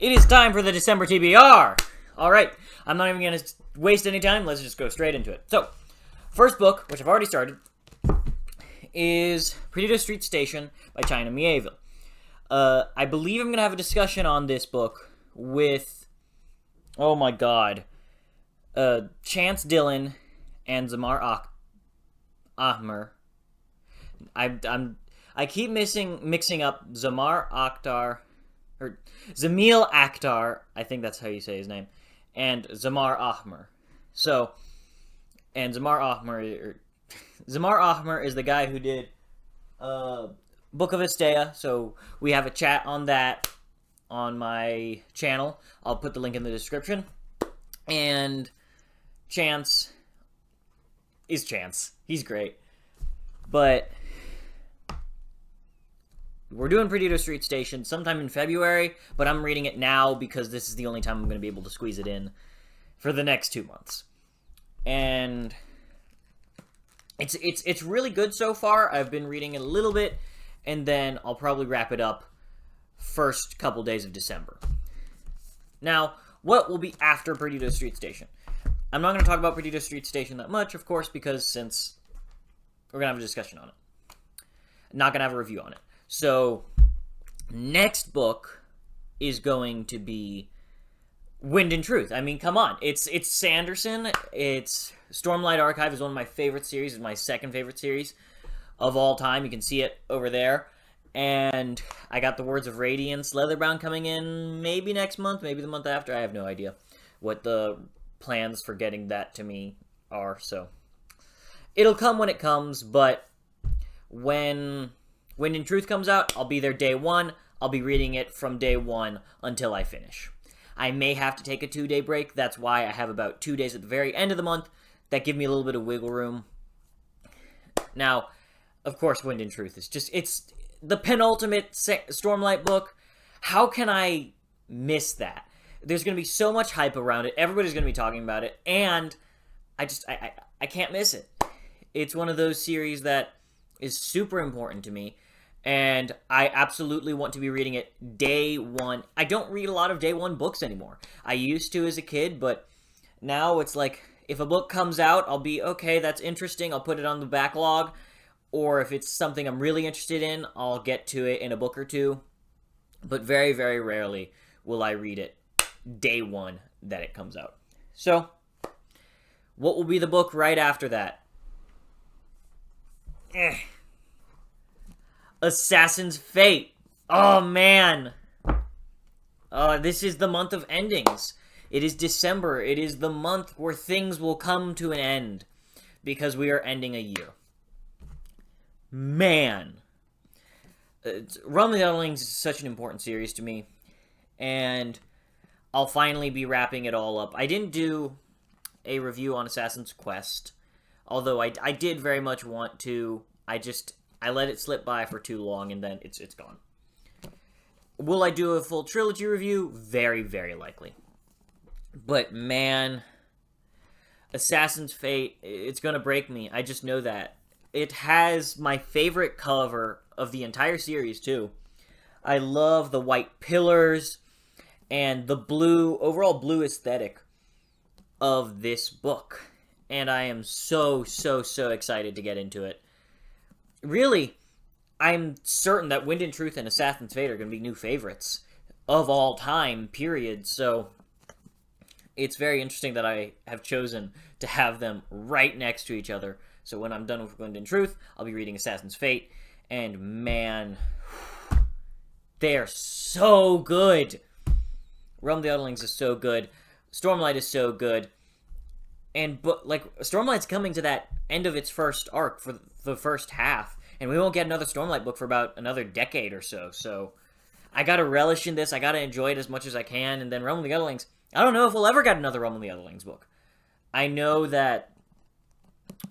It is time for the December TBR! Alright, I'm not even going to waste any time. Let's just go straight into it. So, first book, which I've already started, is Perdido Street Station by China Mieville. I believe I'm going to have a discussion on this book with, oh my god, Chance Dillon and Zamar Ahmer. I keep mixing up Zamir Akhtar, I think that's how you say his name, and Zamar Ahmer. So, and Zamar Ahmer is the guy who did Book of Estea, so we have a chat on that on my channel. I'll put the link in the description. And Chance is Chance. He's great. But we're doing Perdido Street Station sometime in February, but I'm reading it now because this is the only time I'm going to be able to squeeze it in for the next 2 months. And it's really good so far. I've been reading it a little bit, and then I'll probably wrap it up first couple days of December. Now, what will be after Perdido Street Station? I'm not going to talk about Perdido Street Station that much, of course, because since we're going to have a discussion on it. Not going to have a review on it. So, next book is going to be Wind and Truth. I mean, come on. It's Sanderson. It's Stormlight Archive is one of my favorite series. It's my second favorite series of all time. You can see it over there. And I got the Words of Radiance Leatherbound coming in maybe next month, maybe the month after. I have no idea what the plans for getting that to me are. So, it'll come when it comes, but when Wind and Truth comes out, I'll be there day one. I'll be reading it from day one until I finish. I may have to take a 2-day break. That's why I have about 2 days at the very end of the month that give me a little bit of wiggle room. Now, of course, Wind and Truth is just, it's the penultimate Stormlight book. How can I miss that? There's going to be so much hype around it. Everybody's going to be talking about it. And I can't miss it. It's one of those series that is super important to me. And I absolutely want to be reading it day one. I don't read a lot of day one books anymore. I used to as a kid, but now it's like, if a book comes out, I'll be, okay, that's interesting. I'll put it on the backlog. Or if it's something I'm really interested in, I'll get to it in a book or two. But very, very rarely will I read it day one that it comes out. So, what will be the book right after that? Assassin's Fate. Oh, man. This is the month of endings. It is December. It is the month where things will come to an end because we are ending a year. Man. Realm of the Otherlings is such an important series to me, and I'll finally be wrapping it all up. I didn't do a review on Assassin's Quest, although I did very much want to. I let it slip by for too long, and then it's gone. Will I do a full trilogy review? Very, very likely. But, man, Assassin's Fate, it's gonna break me. I just know that. It has my favorite cover of the entire series, too. I love the white pillars and the blue, overall blue aesthetic of this book. And I am so, so, so excited to get into it. Really, I'm certain that Wind and Truth and Assassin's Fate are going to be new favorites of all time, period. So, it's very interesting that I have chosen to have them right next to each other. So when I'm done with Wind and Truth, I'll be reading Assassin's Fate. And man, they are so good. Realm of the Otherlings is so good. Stormlight is so good. And, Stormlight's coming to that end of its first arc for the first half. And we won't get another Stormlight book for about another decade or so. So, I gotta relish in this. I gotta enjoy it as much as I can. And then Realm of the Otherlings, I don't know if we'll ever get another Realm of the Otherlings book. I know that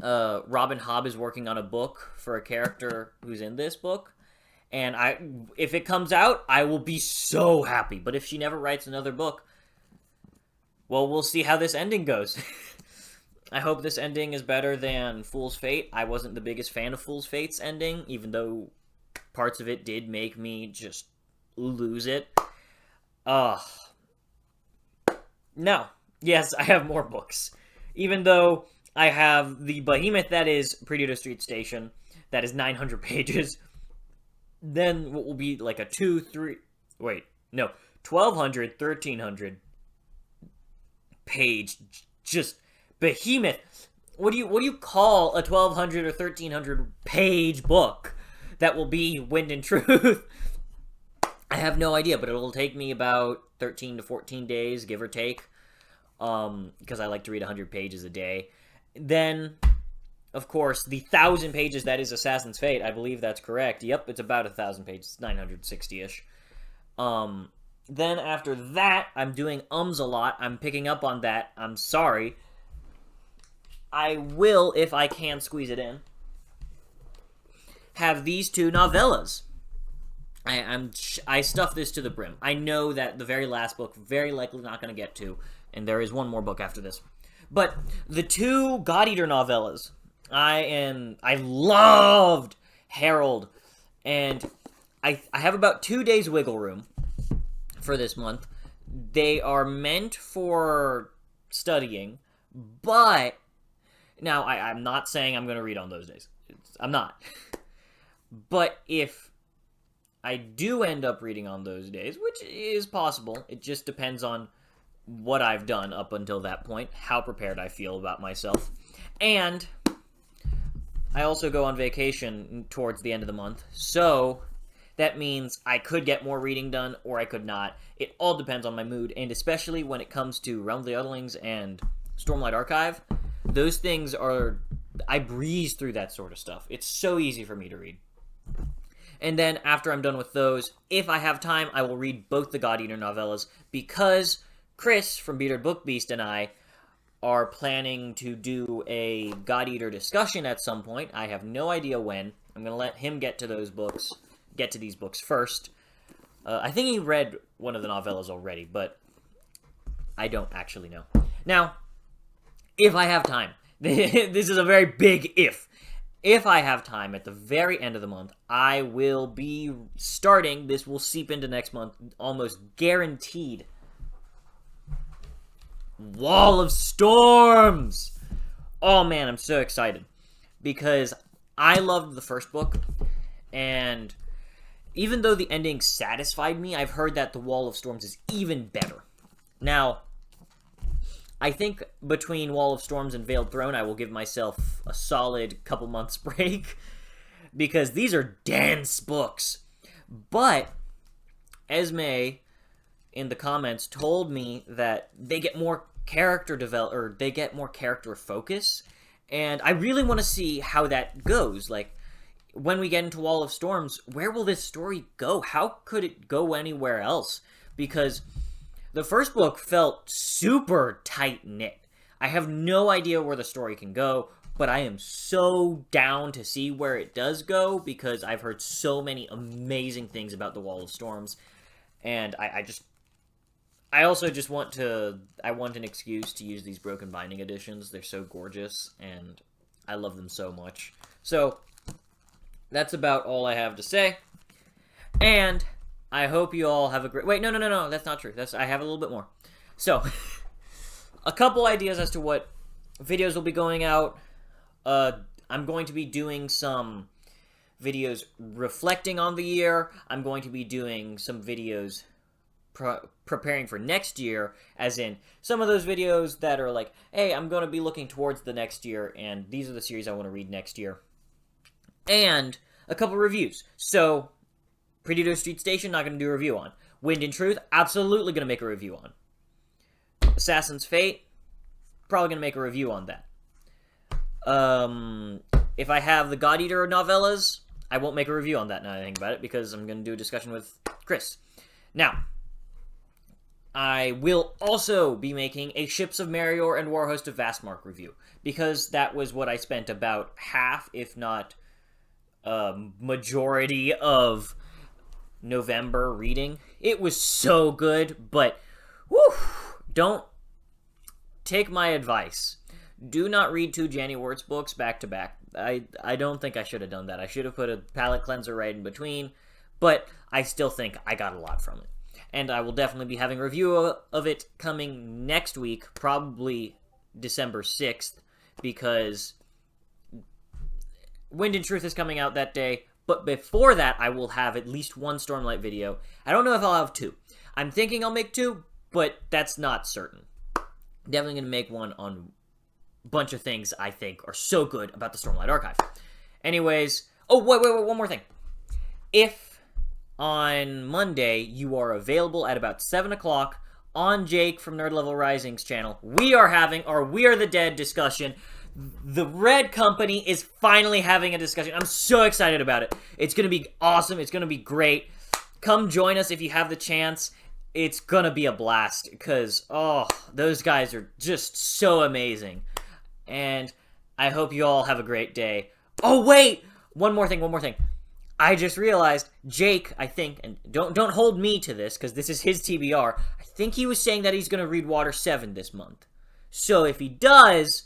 Robin Hobb is working on a book for a character who's in this book. And if it comes out, I will be so happy. But if she never writes another book, well, we'll see how this ending goes. I hope this ending is better than Fool's Fate. I wasn't the biggest fan of Fool's Fate's ending, even though parts of it did make me just lose it. No. Yes, I have more books. Even though I have the behemoth that is Perdido Street Station, that is 900 pages. Then what will be like a 2, 3... Wait, no. 1,200, 1,300 page just behemoth. What do you call a 1,200 or 1,300 page book that will be Wind and Truth? I have no idea, but it'll take me about 13 to 14 days, give or take, because I like to read 100 pages a day. Then, of course, the 1,000 pages that is Assassin's Fate, I believe that's correct. Yep, it's about 1,000 pages, 960-ish. Then after that, I'm doing a lot. I'm picking up on that. I'm sorry. I will, if I can squeeze it in, have these 2 novellas. I stuffed this to the brim. I know that the very last book, very likely not going to get to, and there is one more book after this. But the 2 God Eater novellas, I loved Herald, and I have about 2 days wiggle room for this month. They are meant for studying, but now I'm not saying I'm going to read on those days. I'm not. But if I do end up reading on those days, which is possible, it just depends on what I've done up until that point, how prepared I feel about myself. And I also go on vacation towards the end of the month, so that means I could get more reading done or I could not. It all depends on my mood, and especially when it comes to Realm of the Otherlings and Stormlight Archive, those things are... I breeze through that sort of stuff. It's so easy for me to read. And then after I'm done with those, if I have time, I will read both the God Eater novellas, because Chris from Bearded Book Beast and I are planning to do a God Eater discussion at some point. I have no idea when. I'm going to let him get to these books first. I think he read one of the novellas already, but I don't actually know. Now, if I have time, this is a very big if. If I have time at the very end of the month, I will be starting, this will seep into next month, almost guaranteed, Wall of Storms! Oh man, I'm so excited. Because I loved the first book, and even though the ending satisfied me, I've heard that the Wall of Storms is even better. Now, I think between Wall of Storms and Veiled Throne, I will give myself a solid couple months break, because these are dense books. But Esme, in the comments, told me that they get more character they get more character focus, and I really want to see how that goes. Like, when we get into Wall of Storms, where will this story go? How could it go anywhere else? Because the first book felt super tight-knit. I have no idea where the story can go, but I am so down to see where it does go, because I've heard so many amazing things about the Wall of Storms, and I also just want an excuse to use these Broken Binding editions. They're so gorgeous, and I love them so much. So, that's about all I have to say, and I hope you all have a great... Wait, no, that's not true. I have a little bit more. So, a couple ideas as to what videos will be going out. I'm going to be doing some videos reflecting on the year. I'm going to be doing some videos preparing for next year, as in some of those videos that are like, hey, I'm going to be looking towards the next year, and these are the series I want to read next year. And a couple reviews. So, Perdido Street Station, not going to do a review on. Wind and Truth, absolutely going to make a review on. Assassin's Fate, probably going to make a review on that. If I have the God Eater novellas, I won't make a review on that now that I think about it, because I'm going to do a discussion with Chris. Now, I will also be making a Ships of Merior and Warhost of Vastmark review, because that was what I spent about half, if not majority of November reading. It was so good, but whew, don't take my advice. Do not read 2 Januart's books back to back. I don't think I should have done that. I should have put a palate cleanser right in between, but I still think I got a lot from it. and I will definitely be having a review of it coming next week, probably December 6th, because Wind and Truth is coming out that day. But before that, I will have at least one Stormlight video. I don't know if I'll have two. I'm thinking I'll make two, but that's not certain. Definitely going to make one on a bunch of things I think are so good about the Stormlight Archive. Anyways, oh, wait, one more thing. If on Monday you are available at about 7 o'clock on Jake from Nerd Level Rising's channel, we are having our We Are the Dead discussion. The Red Company is finally having a discussion. I'm so excited about it. It's going to be awesome. It's going to be great. Come join us if you have the chance. It's going to be a blast because, oh, those guys are just so amazing. And I hope you all have a great day. Oh, wait! One more thing. I just realized Jake, I think, and don't hold me to this because this is his TBR. I think he was saying that he's going to read Water 7 this month. So if he does,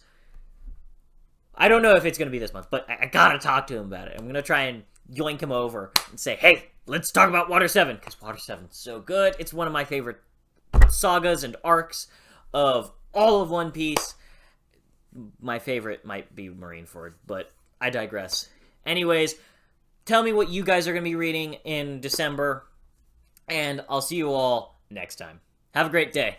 I don't know if it's going to be this month, but I gotta talk to him about it. I'm going to try and yoink him over and say, hey, let's talk about Water 7, because Water 7's so good. It's one of my favorite sagas and arcs of all of One Piece. My favorite might be Marineford, but I digress. Anyways, tell me what you guys are going to be reading in December, and I'll see you all next time. Have a great day.